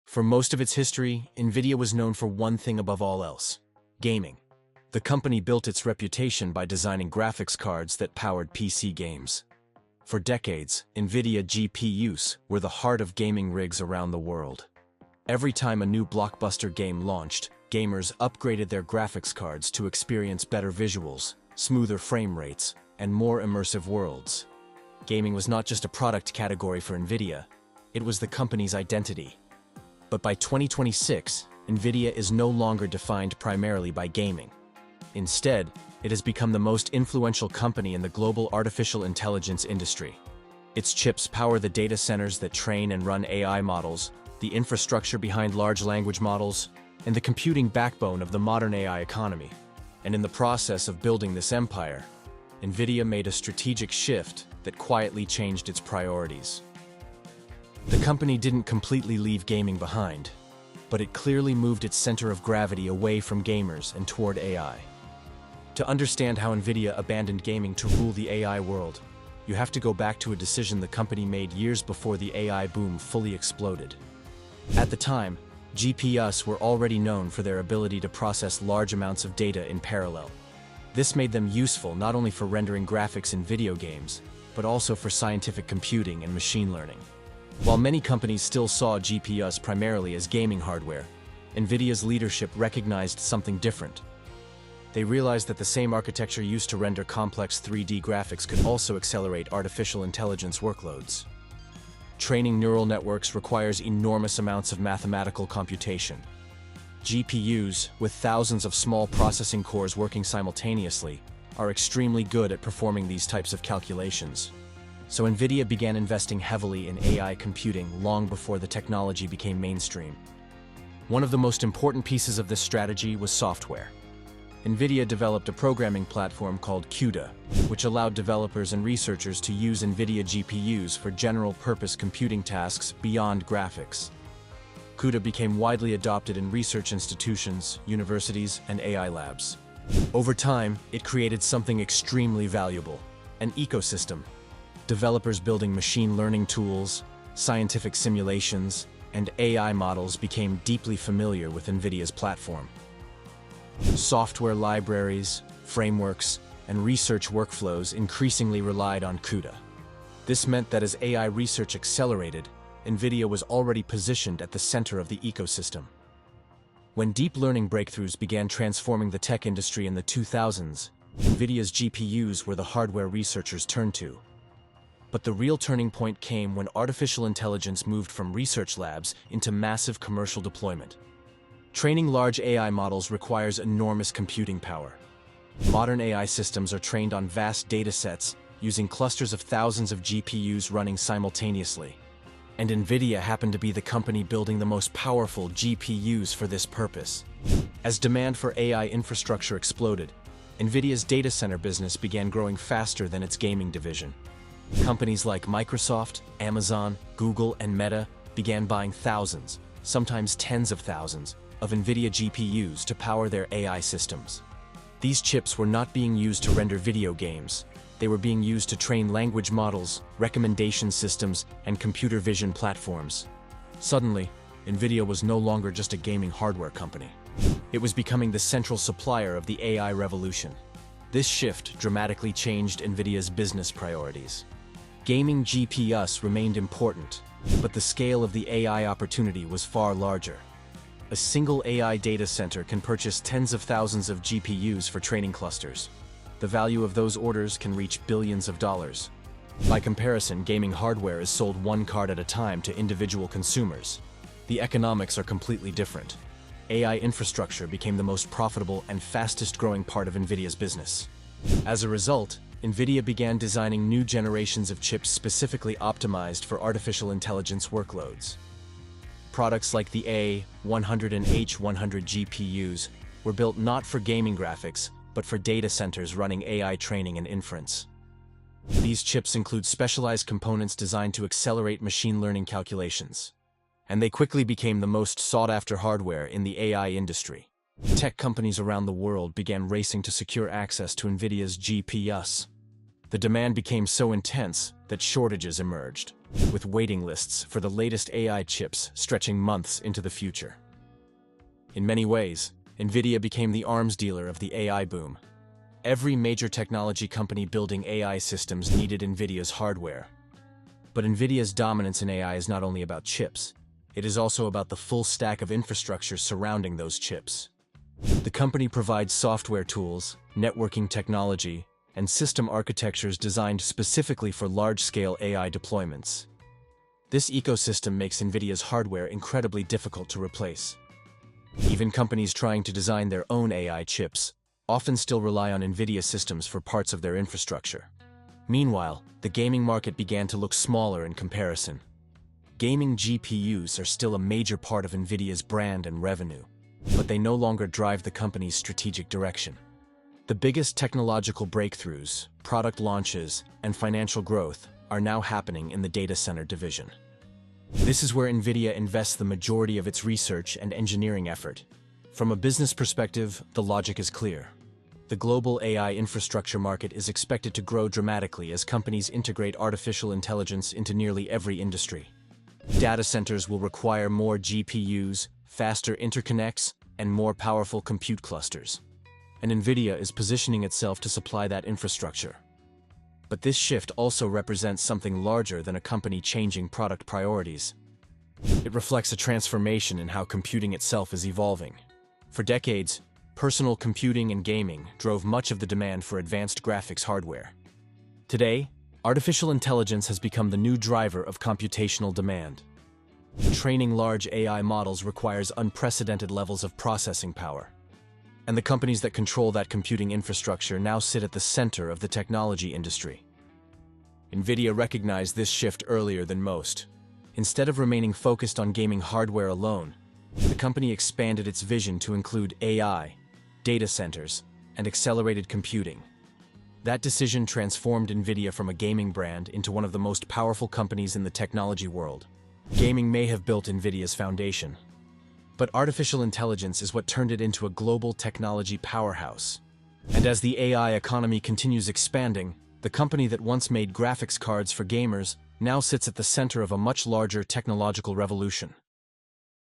For most of its history, Nvidia was known for one thing above all else: gaming. The company built its reputation by designing graphics cards that powered PC games. For decades, Nvidia GPUs were the heart of gaming rigs around the world. Every time a new blockbuster game launched, gamers upgraded their graphics cards to experience better visuals, smoother frame rates, and more immersive worlds. Gaming was not just a product category for Nvidia, it was the company's identity. But by 2026, Nvidia is no longer defined primarily by gaming. Instead, it has become the most influential company in the global artificial intelligence industry. Its chips power the data centers that train and run AI models, the infrastructure behind large language models, and the computing backbone of the modern AI economy. And in the process of building this empire, Nvidia made a strategic shift that quietly changed its priorities. The company didn't completely leave gaming behind, but it clearly moved its center of gravity away from gamers and toward AI. To understand how Nvidia abandoned gaming to rule the AI world, you have to go back to a decision the company made years before the AI boom fully exploded. At the time, GPUs were already known for their ability to process large amounts of data in parallel. This made them useful not only for rendering graphics in video games, but also for scientific computing and machine learning. While many companies still saw GPUs primarily as gaming hardware, Nvidia's leadership recognized something different. They realized that the same architecture used to render complex 3D graphics could also accelerate artificial intelligence workloads. Training neural networks requires enormous amounts of mathematical computation. GPUs, with thousands of small processing cores working simultaneously, are extremely good at performing these types of calculations. So Nvidia began investing heavily in AI computing long before the technology became mainstream. One of the most important pieces of this strategy was software. Nvidia developed a programming platform called CUDA, which allowed developers and researchers to use Nvidia GPUs for general-purpose computing tasks beyond graphics. CUDA became widely adopted in research institutions, universities, and AI labs. Over time, it created something extremely valuable: an ecosystem. Developers building machine learning tools, scientific simulations, and AI models became deeply familiar with Nvidia's platform. Software libraries, frameworks, and research workflows increasingly relied on CUDA. This meant that as AI research accelerated, Nvidia was already positioned at the center of the ecosystem. When deep learning breakthroughs began transforming the tech industry in the 2000s, Nvidia's GPUs were the hardware researchers turned to. But the real turning point came when artificial intelligence moved from research labs into massive commercial deployment. Training large AI models requires enormous computing power. Modern AI systems are trained on vast data sets, using clusters of thousands of GPUs running simultaneously. And Nvidia happened to be the company building the most powerful GPUs for this purpose. As demand for AI infrastructure exploded, Nvidia's data center business began growing faster than its gaming division. Companies like Microsoft, Amazon, Google, and Meta began buying thousands, sometimes tens of thousands, of Nvidia GPUs to power their AI systems. These chips were not being used to render video games. They were being used to train language models, recommendation systems, and computer vision platforms. Suddenly, Nvidia was no longer just a gaming hardware company. It was becoming the central supplier of the AI revolution. This shift dramatically changed Nvidia's business priorities. Gaming GPUs remained important, but the scale of the AI opportunity was far larger. A single AI data center can purchase tens of thousands of GPUs for training clusters. The value of those orders can reach billions of dollars. By comparison, gaming hardware is sold one card at a time to individual consumers. The economics are completely different. AI infrastructure became the most profitable and fastest-growing part of Nvidia's business. As a result, Nvidia began designing new generations of chips specifically optimized for artificial intelligence workloads. Products like the A100 and H100 GPUs were built not for gaming graphics, but for data centers running AI training and inference. These chips include specialized components designed to accelerate machine learning calculations. And they quickly became the most sought-after hardware in the AI industry. Tech companies around the world began racing to secure access to Nvidia's GPUs. The demand became so intense that shortages emerged. with waiting lists for the latest AI chips stretching months into the future. In many ways, Nvidia became the arms dealer of the AI boom. Every major technology company building AI systems needed Nvidia's hardware. But Nvidia's dominance in AI is not only about chips, it is also about the full stack of infrastructure surrounding those chips. The company provides software tools, networking technology, and system architectures designed specifically for large-scale AI deployments. This ecosystem makes Nvidia's hardware incredibly difficult to replace. Even companies trying to design their own AI chips often still rely on Nvidia systems for parts of their infrastructure. Meanwhile, the gaming market began to look smaller in comparison. Gaming GPUs are still a major part of Nvidia's brand and revenue, but they no longer drive the company's strategic direction. The biggest technological breakthroughs, product launches, and financial growth are now happening in the data center division. This is where Nvidia invests the majority of its research and engineering effort. From a business perspective, the logic is clear. The global AI infrastructure market is expected to grow dramatically as companies integrate artificial intelligence into nearly every industry. Data centers will require more GPUs, faster interconnects, and more powerful compute clusters. And Nvidia is positioning itself to supply that infrastructure. But this shift also represents something larger than a company changing product priorities. It reflects a transformation in how computing itself is evolving. For decades, personal computing and gaming drove much of the demand for advanced graphics hardware. Today, artificial intelligence has become the new driver of computational demand. Training large AI models requires unprecedented levels of processing power. And the companies that control that computing infrastructure now sit at the center of the technology industry. Nvidia recognized this shift earlier than most. Instead of remaining focused on gaming hardware alone, the company expanded its vision to include AI, data centers, and accelerated computing. That decision transformed Nvidia from a gaming brand into one of the most powerful companies in the technology world. Gaming may have built Nvidia's foundation, but artificial intelligence is what turned it into a global technology powerhouse. And as the AI economy continues expanding, the company that once made graphics cards for gamers now sits at the center of a much larger technological revolution.